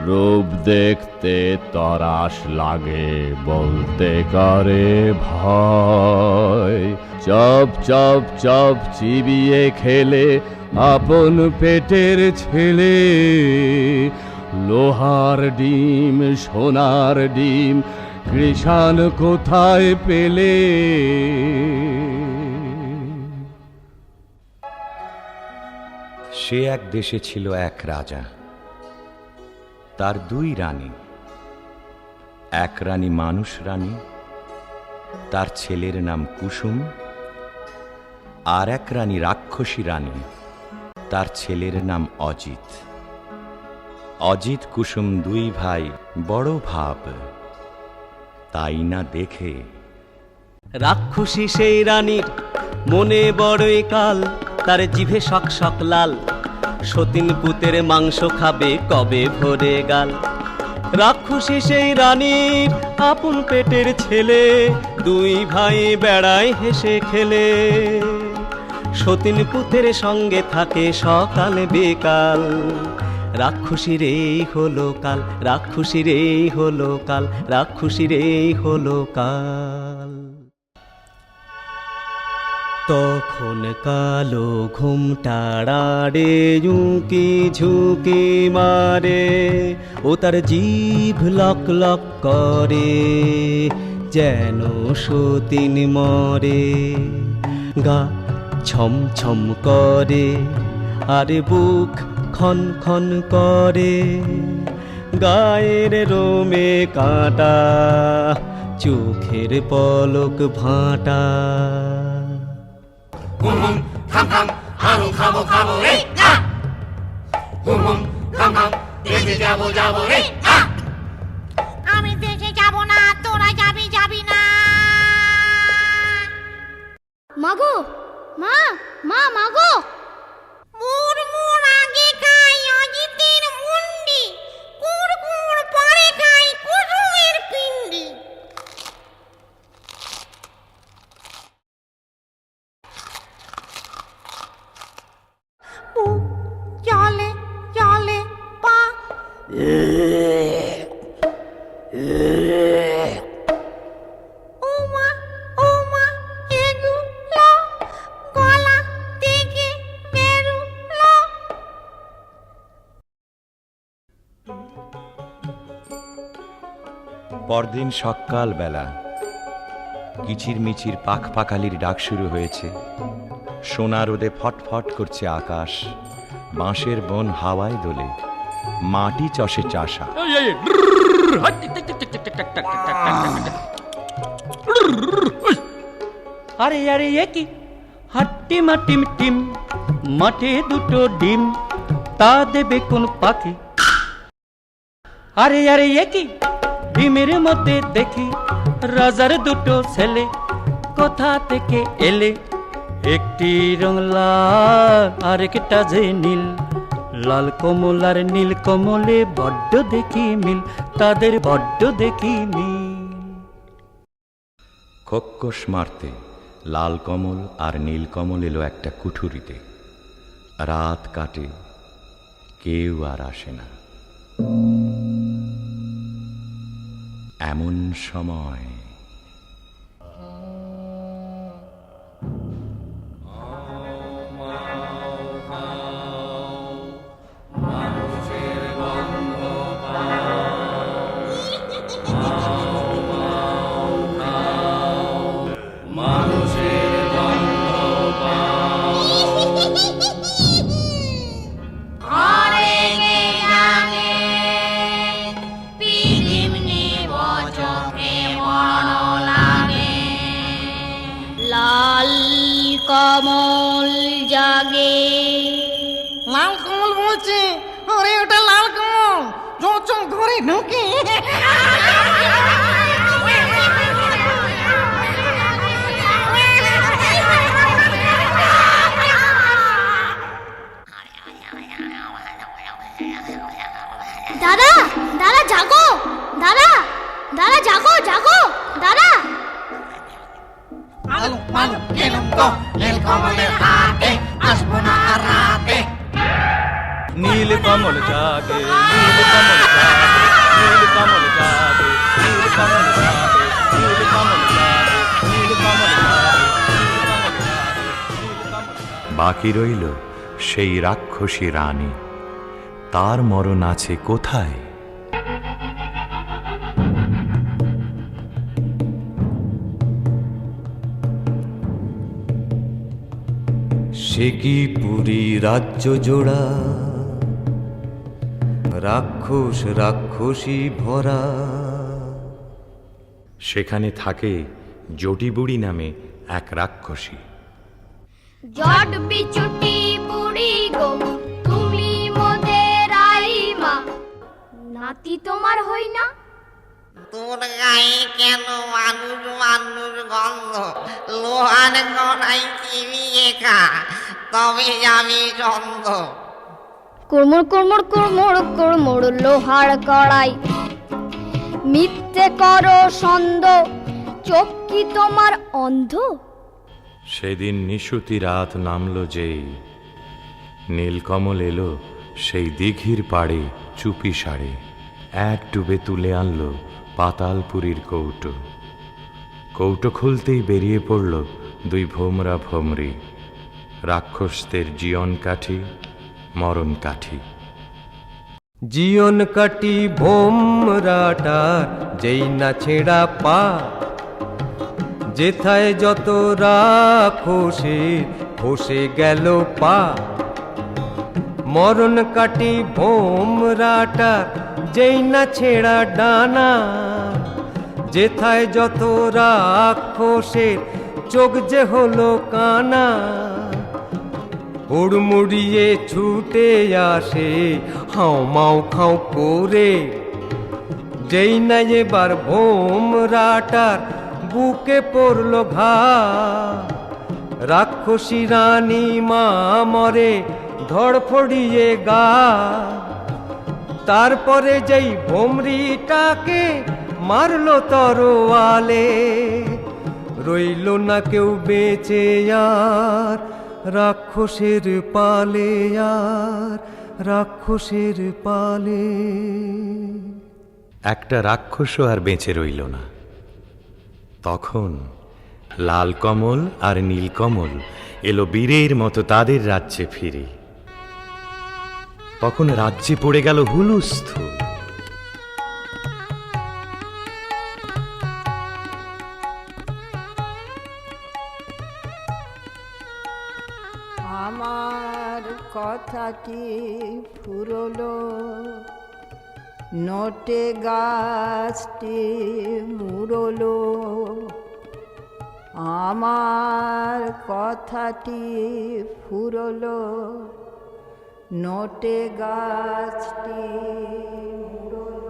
রূপ দেখতে তরাস লাগে, বলতে করে ভয়। চপ চপ চপ চিবিয়ে খেলে আপন পেটের ছেলে। লোহার ডিম সোনার ডিম কৃষাণ কোথায় পেলে? সে এক দেশে ছিল এক রাজা, তার দুই রানী। এক রানী মানুষ রানী, তার ছেলের নাম কুসুম। আর এক রানী রাক্ষসী রানী, তার ছেলের নাম অজিত। অজিত কুসুম দুই ভাই বড় ভাব, তাই না দেখে রাক্ষসী সেই রানীর মনে বড়ই কাল, তার জিভে শক শক লাল। সতীন পুতের মাংস খাবে কবে ভরে গাল। রাক্ষসী সেই রানীর আপন পেটের ছেলে, দুই ভাই বেড়ায় হেসে খেলে। সতীন পুতের সঙ্গে থাকে সকাল বিকাল। রাক্ষসীর এই হলো কাল, রাক্ষসীর এই হলো কাল, রাক্ষসীর এই হলো কাল। তখন কালো ঘুমটাড়াড়ে ঝুঁকি ঝুঁকি মারে, ও তার জিভ লক লক করে যেন সতীন মরে। গা ছম ছম করে আর বুক খন খন করে, গায়ের রোমে কাঁটা, চোখের পলক ভাঁটা। হুম হুম থাম থাম আলু খাবো খাবো রে না। হুম হুম থাম থাম দেশে যাবো যাবো রে না। আমি দেশে যাব না, তোরা যাবি যাবি না। মাগো মা, মা মাগো, মুর মুর আগে খাই অজিতের মুন্ডি, কুড় কুড় পরে খাই কুসুমের পিন্ডি। চলে চলে পা। ওমা ওমা এগুলো গলা থেকে বেরুলো। পরদিন সকাল বেলা কিচির মিচির পাখ পাখালির ডাক শুরু হয়েছে। সোনা রোদে ফটফট করছে আকাশ, বাঁশের বন হাওয়ায় দোলে, মাটি চষে চাষা। আরে আরে এ কি হাট্টি মাটিম টিম, মাঠে দুটো ডিম, তা দেবে কোন পাখি? আরে আরে এ কি ডিমের মধ্যে দেখি রাজার দুটো ছেলে, কোথা থেকে এলে? একটি রং লাল আর একটা যে নীল, লাল কমল আর নীল কমলে বড্ড দেখি মিল, তাদের বড্ড দেখি মিল। খোক্কস মারতে লাল কমল আর নীল কমল এলো একটা কুঠুরিতে। রাত কাটে, কেউ আর আসে না। এমন সময় কমল জাগে। লাল কমল বলছে, আরে ওটা লাল কমল, চল ঘরে ঢুকে। দাদা দাদা জাগো, দাদা দাদা জাগো জাগো দাদা। আলু আলু এলুম তো নীল কমলের হাতে, আসবো না আর রাতে। নীল কমল জাগে নীল কমল জাগে নীল কমল জাগে নীল কমল জাগে নীল কমল জাগে নীল কমল জাগে বাকি রইল সেই রাক্ষসী রানী, তার মরণ আছে কোথায়? সে কি পুরী রাজ্য জোড়া রাক্ষস রাক্ষসী ভরা। সেখানে থাকে জটিবুড়ি নামে এক রাক্ষসী। জট বিচুটি বুড়ি গো তুমি মোদের আইমা, নাতি তোমার হই না? তোর গায়ে কেন মানুষ মানুষ গন্ধ, লোহার গড়াই চিবিয়ে খা তবে যাবি চন্দ। কুড়মুড় কুড়মুড় কুড়মুড় কুড়মুড় লোহার কড়াই, মিথ্যে করো সন্দ, চোখ কি তোমার অন্ধ? সেদিন নিশুতি রাত নামল যেই, নীলকমল এলো সেই দিঘির পাড়ে চুপি সারে, এক ডুবে তুলে আনলো পাতালপুরীর কৌটো। কৌটো খুলতেই বেরিয়ে পড়ল দুই ভোমরা ভোমরি, রাক্ষসদের জীবন কাঠি মরণ কাঠি। জীবন কাটি ভোমরাটার যেই না ছেঁড়া পা, যেথায় যত রাক্ষসের খসে গেল পা। মরণ কাটি ভোমরাটার যেই না ছেঁড়া ডানা, যেথায় যত রাক্ষসের চোখ যে হলো কানা। হুড়মুড়িয়ে ছুটে আসে হাও মাও খাও করে, যেই না এবার ভোমরাটার বুকে পড়ল ঘা। রাক্ষসী রানী মা মরে ধড়ফড়িয়ে গা। তারপরে যেই ভোমরিটাকে মারলো তরোয়ালে, রইল না কেউ বেঁচে আর রাক্ষসের পালে, আর রাক্ষসের পালে। একটা রাক্ষসও আর বেঁচে রইল না। তখন লাল কমল আর নীলকমল এলো বীরের মতো তাদের রাজ্যে ফিরে। তখন রাজ্যে পড়ে গেল হুলুস্থুল। আমার কথাটি ফুরলো, নোটে গাছটি মুড়লো। আমার কথাটি ফুরলো, নোটে গাছটি মুড়লো।